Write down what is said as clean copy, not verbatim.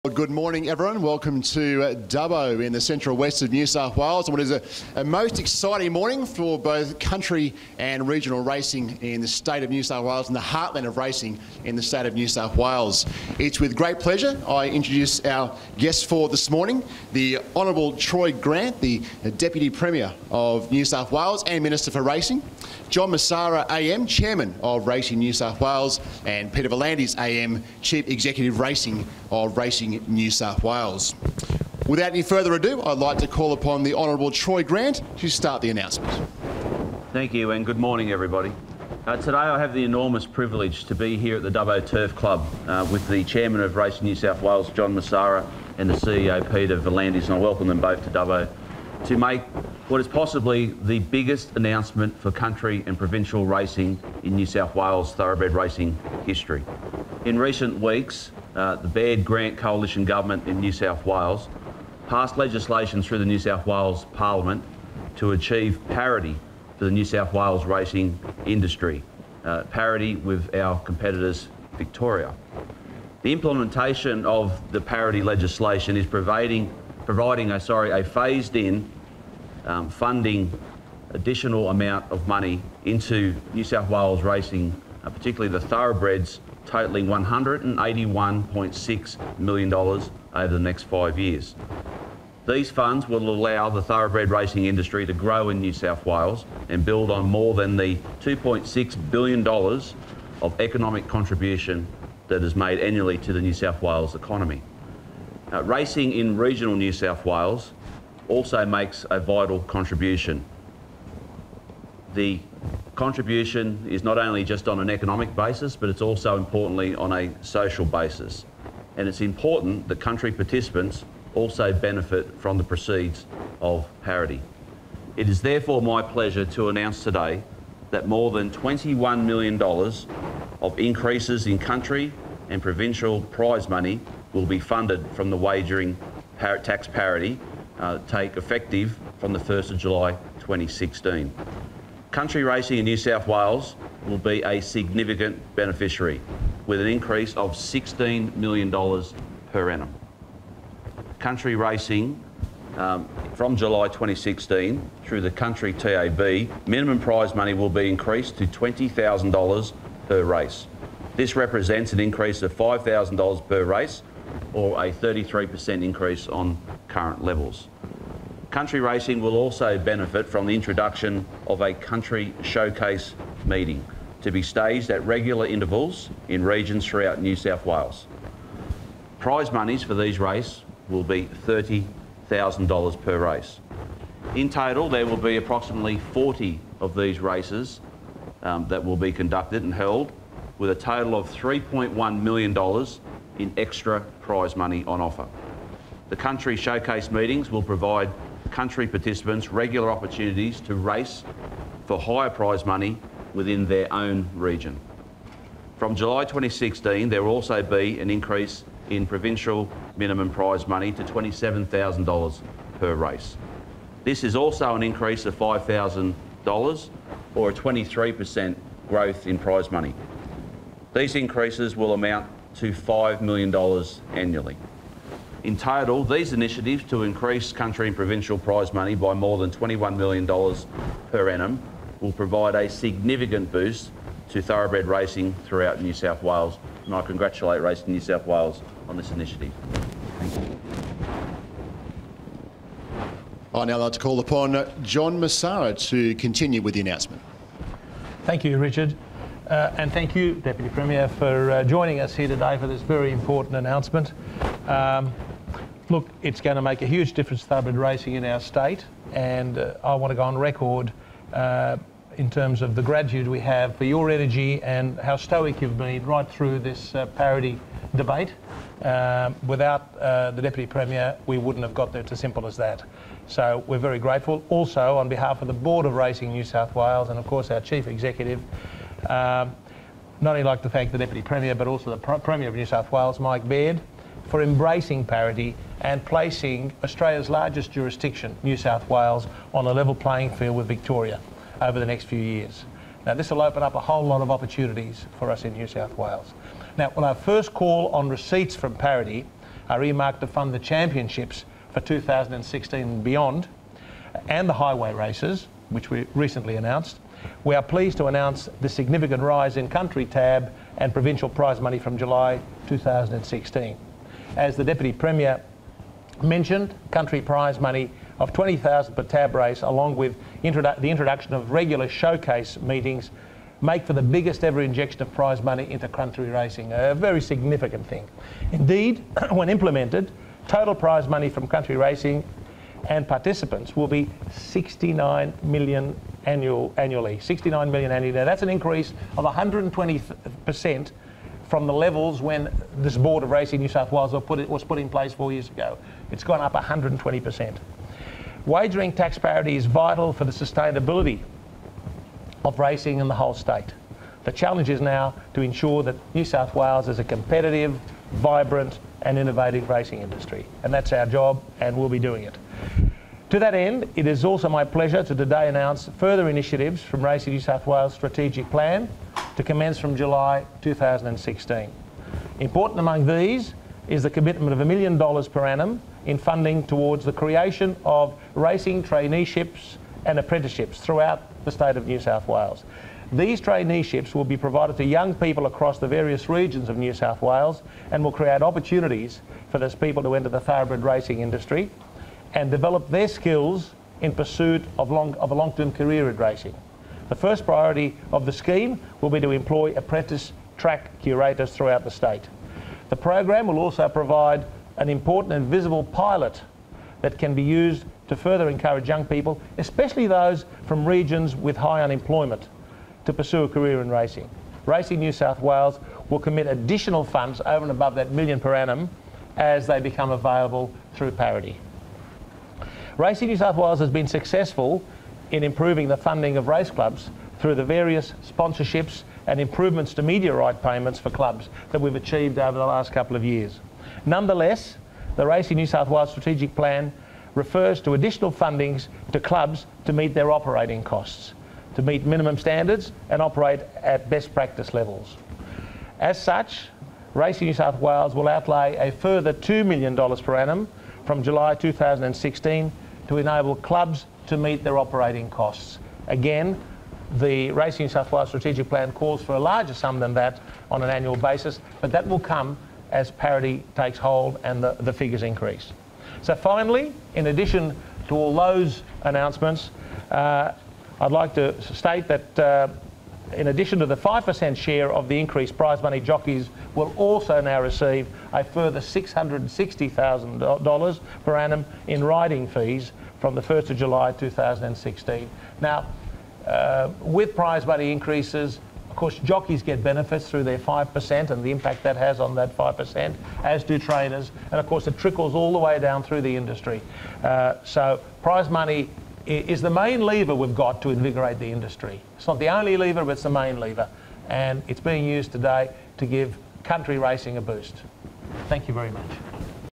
Well, good morning, everyone. Welcome to Dubbo in the central west of New South Wales. And what is a most exciting morning for both country and regional racing in the state of New South Wales and the heartland of racing in the state of New South Wales. It's with great pleasure I introduce our guest for this morning, the Honourable Troy Grant, the Deputy Premier of New South Wales and Minister for Racing, John Messara AM, Chairman of Racing New South Wales, and Peter V'landys AM, Chief Executive Racing of Racing New South Wales. Without any further ado, I'd like to call upon the Honourable Troy Grant to start the announcement. Thank you, and good morning, everybody. Today I have the enormous privilege to be here at the Dubbo Turf Club with the Chairman of Racing New South Wales, John Messara, and the CEO, Peter V'landys, and I welcome them both to Dubbo to make what is possibly the biggest announcement for country and provincial racing in New South Wales thoroughbred racing history. In recent weeks, the Baird-Grant Coalition Government in New South Wales passed legislation through the New South Wales Parliament to achieve parity for the New South Wales racing industry, parity with our competitors, Victoria. The implementation of the parity legislation is providing a phased-in funding additional amount of money into New South Wales racing, particularly the thoroughbreds, totalling $181.6 million over the next 5 years. These funds will allow the thoroughbred racing industry to grow in New South Wales and build on more than the $2.6 billion of economic contribution that is made annually to the New South Wales economy. Racing in regional New South Wales also makes a vital contribution. The contribution is not only just on an economic basis, but it's also importantly on a social basis. And it's important that country participants also benefit from the proceeds of parity. It is therefore my pleasure to announce today that more than $21 million of increases in country and provincial prize money will be funded from the wagering tax parity take effective from the 1st of July 2016. Country racing in New South Wales will be a significant beneficiary with an increase of $16 million per annum. Country racing from July 2016 through the Country TAB, minimum prize money will be increased to $20,000 per race. This represents an increase of $5,000 per race, or a 33% increase on current levels. Country racing will also benefit from the introduction of a country showcase meeting to be staged at regular intervals in regions throughout New South Wales. Prize monies for these races will be $30,000 per race. In total, there will be approximately 40 of these races that will be conducted and held, with a total of $3.1 million in extra prize money on offer. The country showcase meetings will provide country participants regular opportunities to race for higher prize money within their own region. From July 2016, there will also be an increase in provincial minimum prize money to $27,000 per race. This is also an increase of $5,000 or a 23% growth in prize money. These increases will amount to $5 million annually. In total, these initiatives to increase country and provincial prize money by more than $21 million per annum will provide a significant boost to thoroughbred racing throughout New South Wales, and I congratulate Racing New South Wales on this initiative. Thank you. I'd now like to call upon John Messara to continue with the announcement. Thank you, Richard. And thank you, Deputy Premier, for joining us here today for this very important announcement. Look, it's going to make a huge difference to thoroughbred racing in our state, and I want to go on record in terms of the gratitude we have for your energy and how stoic you've been right through this parity debate. Without the Deputy Premier, we wouldn't have got there. It's as simple as that. So we're very grateful. Also, on behalf of the Board of Racing New South Wales and, of course, our Chief Executive, not only like to thank the Deputy Premier but also the Premier of New South Wales, Mike Baird, for embracing parity and placing Australia's largest jurisdiction, New South Wales, on a level playing field with Victoria over the next few years. Now, this will open up a whole lot of opportunities for us in New South Wales. Now, when I first call on receipts from parity, are earmarked to fund the championships for 2016 and beyond, and the highway races, which we recently announced. We are pleased to announce the significant rise in Country TAB and Provincial prize money from July 2016. As the Deputy Premier mentioned, Country prize money of $20,000 per TAB race, along with the introduction of regular showcase meetings, make for the biggest ever injection of prize money into country racing, a very significant thing. Indeed, when implemented, total prize money from country racing and participants will be $69 million annually. $69 million annually. Now, that's an increase of 120% from the levels when this Board of Racing New South Wales was put in place 4 years ago. It's gone up 120%. Wagering tax parity is vital for the sustainability of racing in the whole state. The challenge is now to ensure that New South Wales is a competitive, vibrant and innovative racing industry. And that's our job, and we'll be doing it. To that end, it is also my pleasure to today announce further initiatives from Racing New South Wales' strategic plan to commence from July 2016. Important among these is the commitment of $1 million per annum in funding towards the creation of racing traineeships and apprenticeships throughout the state of New South Wales. These traineeships will be provided to young people across the various regions of New South Wales and will create opportunities for those people to enter the thoroughbred racing industry and develop their skills in pursuit of a long-term career in racing. The first priority of the scheme will be to employ apprentice track curators throughout the state. The program will also provide an important and visible pilot that can be used to further encourage young people, especially those from regions with high unemployment, to pursue a career in racing. Racing New South Wales will commit additional funds over and above that $1 million per annum as they become available through parity. Racing New South Wales has been successful in improving the funding of race clubs through the various sponsorships and improvements to media right payments for clubs that we've achieved over the last couple of years. Nonetheless, the Racing New South Wales strategic plan refers to additional fundings to clubs to meet their operating costs, to meet minimum standards and operate at best practice levels. As such, Racing New South Wales will outlay a further $2 million per annum from July 2016 to enable clubs to meet their operating costs. Again, the Racing New South Wales strategic plan calls for a larger sum than that on an annual basis, but that will come as parity takes hold and the figures increase. So finally, in addition to all those announcements, I'd like to state that in addition to the 5% share of the increased prize money, jockeys will also now receive a further $660,000 per annum in riding fees from the 1st of July 2016. Now, with prize money increases, of course, jockeys get benefits through their 5% and the impact that has on that 5%, as do trainers. And of course, it trickles all the way down through the industry. So prize money is the main lever we've got to invigorate the industry. It's not the only lever, but it's the main lever. And it's being used today to give country racing a boost. Thank you very much.